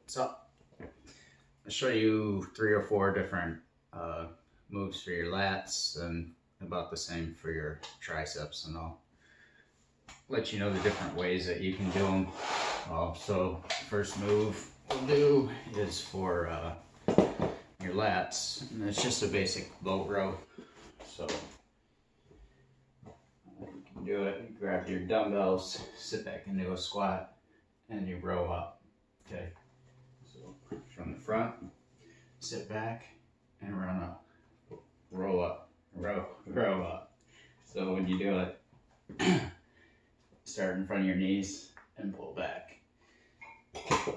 So I'll show you 3 or 4 different moves for your lats and about the same for your triceps, and I'll let you know the different ways that you can do them. So first move we'll do is for your lats, and it's just a basic boat row. So you can do it, you grab your dumbbells, sit back into a squat, and you row up. Okay, so from the front, sit back and run up, roll up, row up. So when you do it, start in front of your knees and pull back.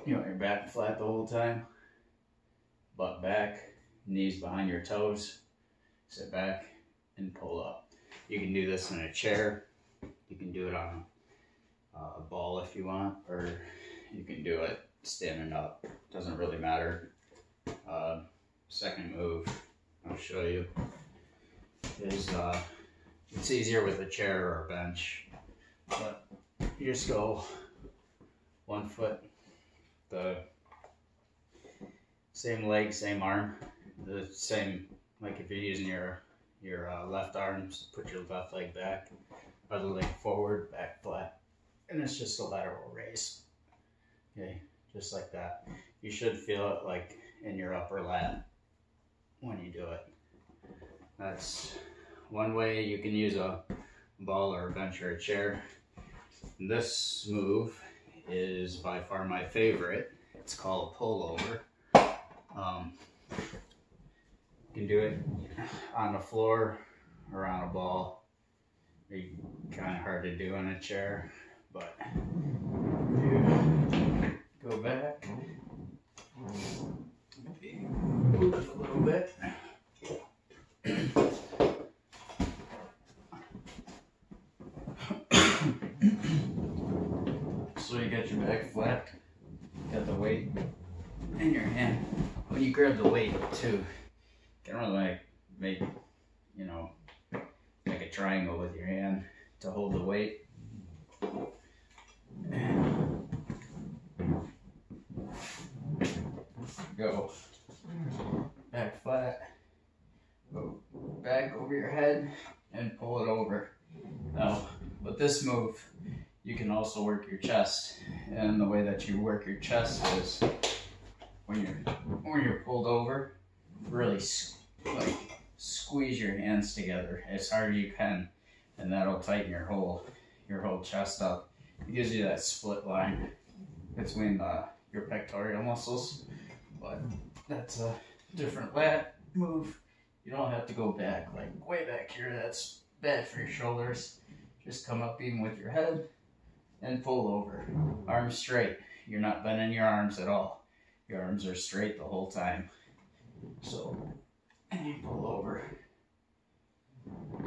You want your back flat the whole time, butt back, knees behind your toes, sit back and pull up. You can do this in a chair, you can do it on a ball if you want, or you can do it standing up, doesn't really matter. Second move I'll show you is, it's easier with a chair or a bench, but you just go 1 foot, the same leg, same arm, the same, like if you're using your left arm, put your left leg back, other leg forward, back flat, and it's just a lateral raise. Okay, just like that. You should feel it like in your upper lat when you do it. That's one way you can use a ball or a bench or a chair. This move is by far my favorite. It's called a pullover. You can do it on the floor or on a ball. It's kind of hard to do in a chair, but you go back, move it a little bit. So you got your back flat, got the weight in your hand. When you grab the weight too, you can really make a triangle with your hand to hold the weight. And go back flat, go back over your head and pull it over. Now with this move you can also work your chest, and the way that you work your chest is when you're pulled over, really squeeze your hands together as hard as you can, and that'll tighten your whole chest up. It gives you that split line between your pectoral muscles. But that's a different lat move. You don't have to go back, like way back here. That's bad for your shoulders. Just come up even with your head and pull over. Arms straight. You're not bending your arms at all. Your arms are straight the whole time. So, and you pull over.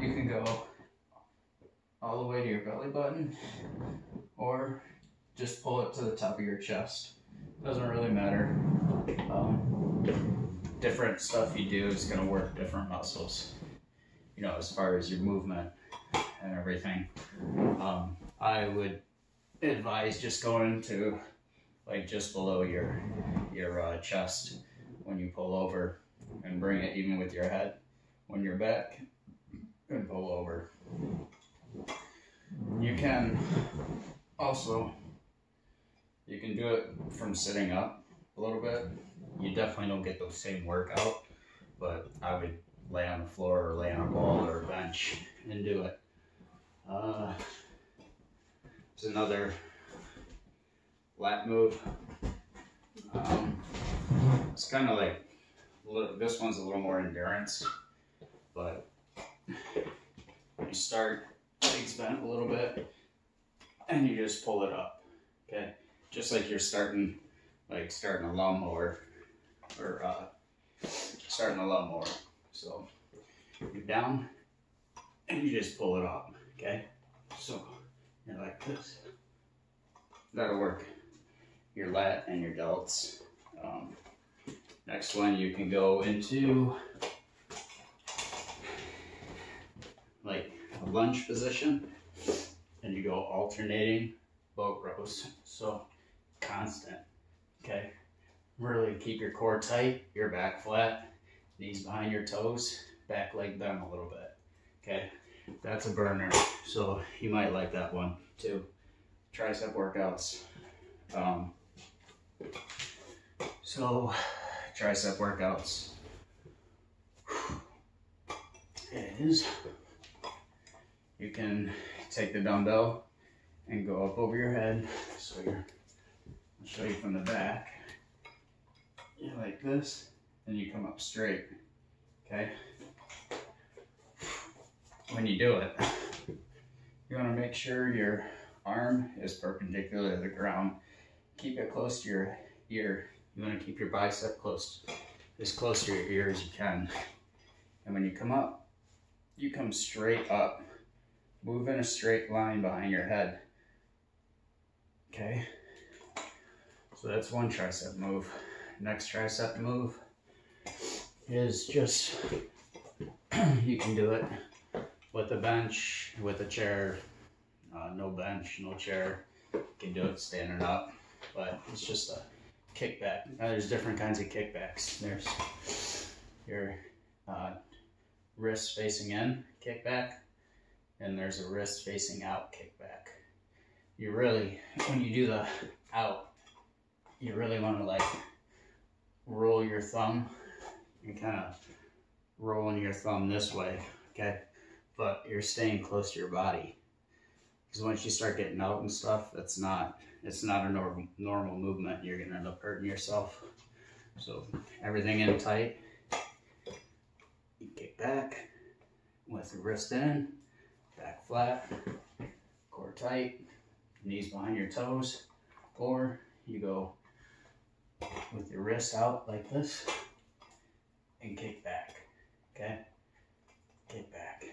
You can go all the way to your belly button, or just pull it to the top of your chest. Doesn't really matter. Different stuff you do is going to work different muscles, as far as your movement and everything. I would advise just going to like just below your chest when you pull over, and bring it even with your head when you're back and pull over. You can do it from sitting up a little bit. You definitely don't get the same workout, but I would lay on the floor or lay on a ball or a bench and do it. It's another lat move. It's kind of like, this one's a little more endurance, but you start legs bent a little bit and you just pull it up. Okay, just like you're starting a lawnmower, or starting a lawnmower. So you're down and you just pull it up. Okay, so you're like this. That'll work your lat and your delts. Next one, you can go into like a lunge position, and you go alternating boat rows. So constant, okay? Really keep your core tight, your back flat, knees behind your toes, back leg bent a little bit, okay? That's a burner, so you might like that one too. Tricep workouts. So tricep workouts is you can take the dumbbell and go up over your head. So I'll show you from the back. You're like this, and you come up straight, okay? When you do it, you want to make sure your arm is perpendicular to the ground. Keep it close to your ear. You want to keep your bicep close, as close to your ear as you can. And when you come up, you come straight up. Move in a straight line behind your head. Okay? So that's one tricep move. Next tricep move is just, you can do it with a bench, with a chair, no bench, no chair. You can do it standing up, but it's just a kickback. Now there's different kinds of kickbacks. There's your wrist facing in kickback, and there's a wrist facing out kickback. You really, when you do the out, you really want to like roll your thumb and kind of rolling your thumb this way, okay? But you're staying close to your body, because once you start getting out and stuff, it's not a normal movement. You're gonna end up hurting yourself. So everything in tight. You kick back with the wrist in, back flat, core tight, knees behind your toes, or you go with your wrist out like this and kick back, okay? Kick back.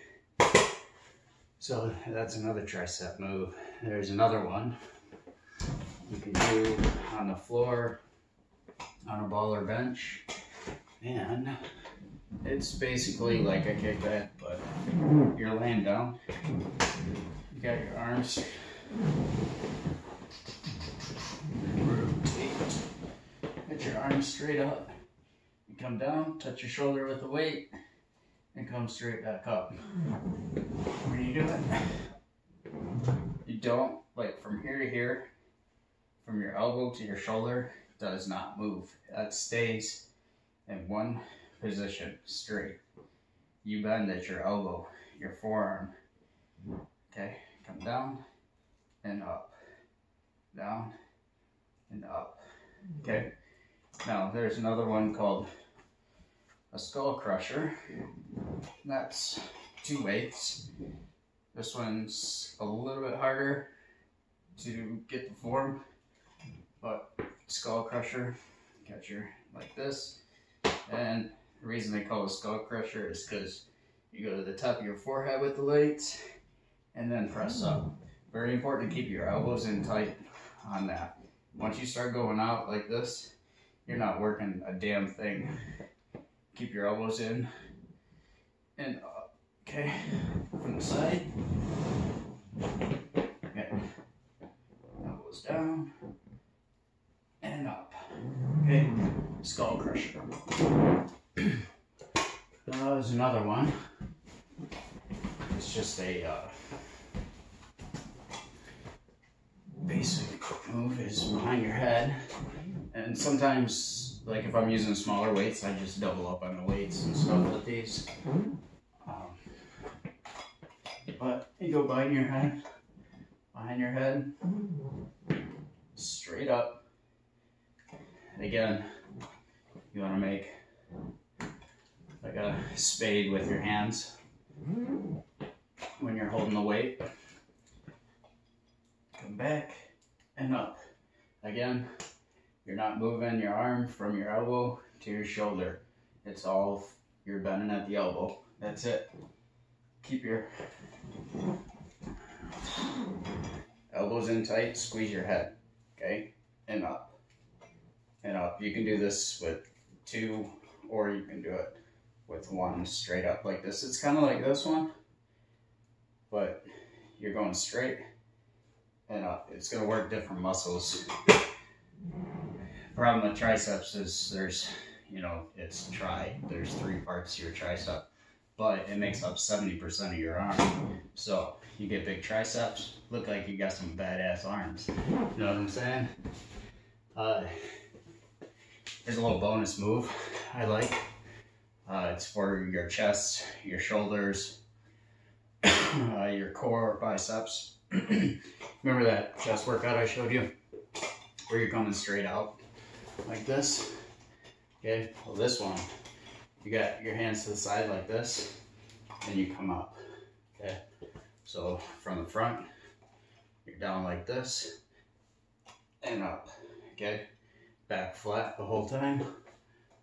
So that's another tricep move. There's another one you can do on the floor, on a ball or bench, and it's basically like a kickback, but you're laying down. You got your arms. Rotate. Get your arms straight up. You come down, touch your shoulder with the weight, and come straight back up. When you do it, you don't, like from here to here, from your elbow to your shoulder, does not move. That stays in one position, straight. You bend at your elbow, your forearm. Okay, come down and up, down and up. Okay, now there's another one called a skull crusher. That's 2 weights. This one's a little bit harder to get the form, but skull crusher, got your like this. And the reason they call it a skull crusher is because you go to the top of your forehead with the weights and then press up. Very important to keep your elbows in tight on that. Once you start going out like this, you're not working a damn thing. Keep your elbows in and up, okay? From the side. Okay. Elbows down and up, okay? Skull crusher. There's another one. It's just a basic move is behind your head. And sometimes, like if I'm using smaller weights, I just double up on the weights and stuff with these. But you go behind your head, straight up. Again, you want to make like a spade with your hands when you're holding the weight. Come back and up. Again, you're not moving your arm from your elbow to your shoulder. It's all, you're bending at the elbow. That's it. Keep your elbows in tight, squeeze your head, okay? And up, and up. You can do this with 2, or you can do it with 1 straight up like this. It's kind of like this one, but you're going straight and up. It's gonna work different muscles. Problem with triceps is there's, you know, there's 3 parts to your tricep, but it makes up 70% of your arm. So you get big triceps, look like you got some badass arms. You know what I'm saying? Here's a little bonus move I like. It's for your chest, your shoulders, your core, biceps. Remember that chest workout I showed you? Where you're coming straight out like this? Okay, well this one, you got your hands to the side like this, and you come up, okay? So from the front, you're down like this, and up, okay? Back flat the whole time,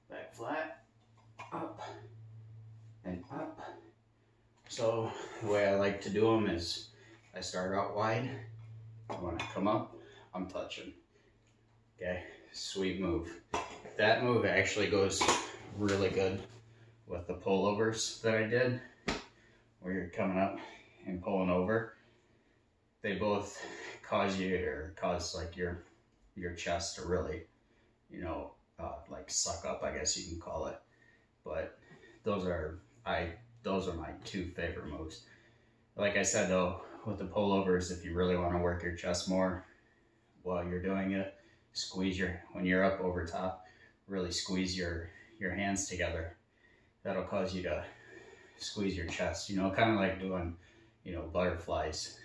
back flat, up, and up. So the way I like to do them is, I start out wide, and when I come up, I'm touching, okay? Sweet move. That move actually goes really good with the pullovers that I did, where you're coming up and pulling over. They both cause like your chest to really, you know, like suck up, I guess you can call it. But those are my 2 favorite moves. Like I said though, with the pullovers, if you really want to work your chest more while you're doing it, when you're up over top, really squeeze your hands together. That'll cause you to squeeze your chest, you know, kind of like doing, you know, butterflies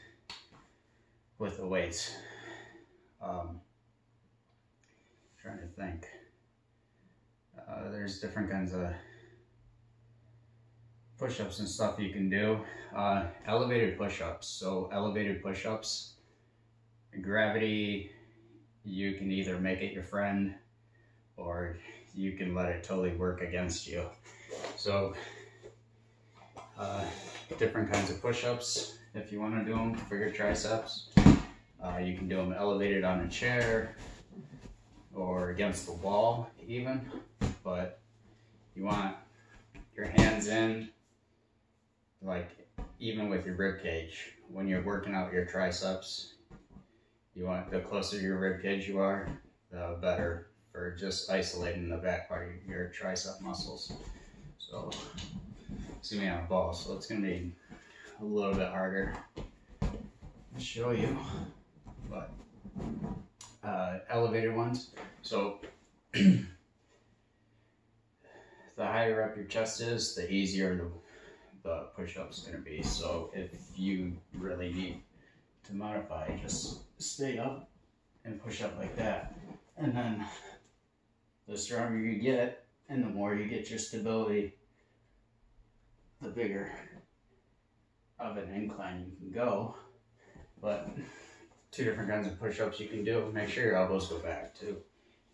with the weights. Trying to think. There's different kinds of push-ups and stuff you can do. Elevated push-ups. So elevated push-ups, gravity, you can either make it your friend or you can let it totally work against you. So different kinds of push-ups if you want to do them for your triceps. You can do them elevated on a chair or against the wall even, but you want your hands in, like even with your rib cage. When you're working out your triceps, you want, the closer to your rib cage you are, the better for just isolating the back part of your tricep muscles. So it's gonna be on a ball, so it's gonna be a little bit harder to show you, but elevated ones. So the higher up your chest is, the easier the push-up's gonna be. So if you really need to modify, just stay up and push up like that, and then the stronger you get and the more you get your stability, the bigger of an incline you can go. But 2 different kinds of push-ups you can do. Make sure your elbows go back too.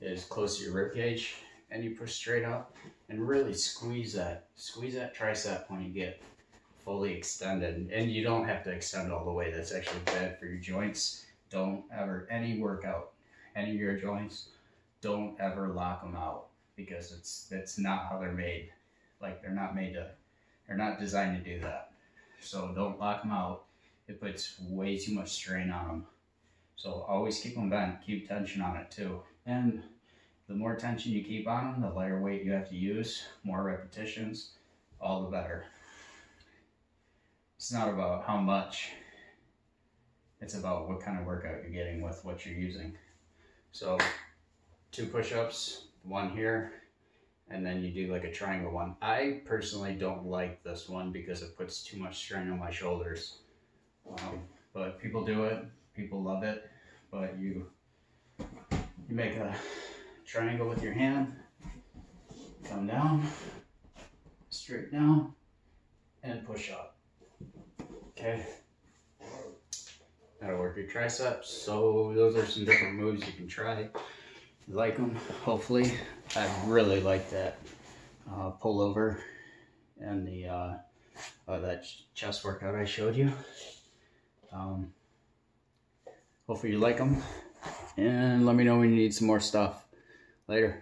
Is close to your rib cage, and you push straight up and really squeeze that tricep when you get fully extended. And you don't have to extend all the way. That's actually bad for your joints. Don't ever, any workout, any of your joints, don't ever lock them out, because it's not how they're made. Like they're not designed to do that. So don't lock them out. It puts way too much strain on them. So always keep them bent, keep tension on it too. And the more tension you keep on them, the lighter weight you have to use, more repetitions, all the better. It's not about how much, it's about what kind of workout you're getting with what you're using. So 2 push-ups, 1 here, and then you do like a triangle one. I personally don't like this one because it puts too much strain on my shoulders. But people do it, people love it, but you make a triangle with your hand, come down, straight down, and push up. Okay, that'll work your triceps. So those are some different moves you can try. You like them, hopefully. I really like that pullover and the that chest workout I showed you. Hopefully you like them, and let me know when you need some more stuff. Later.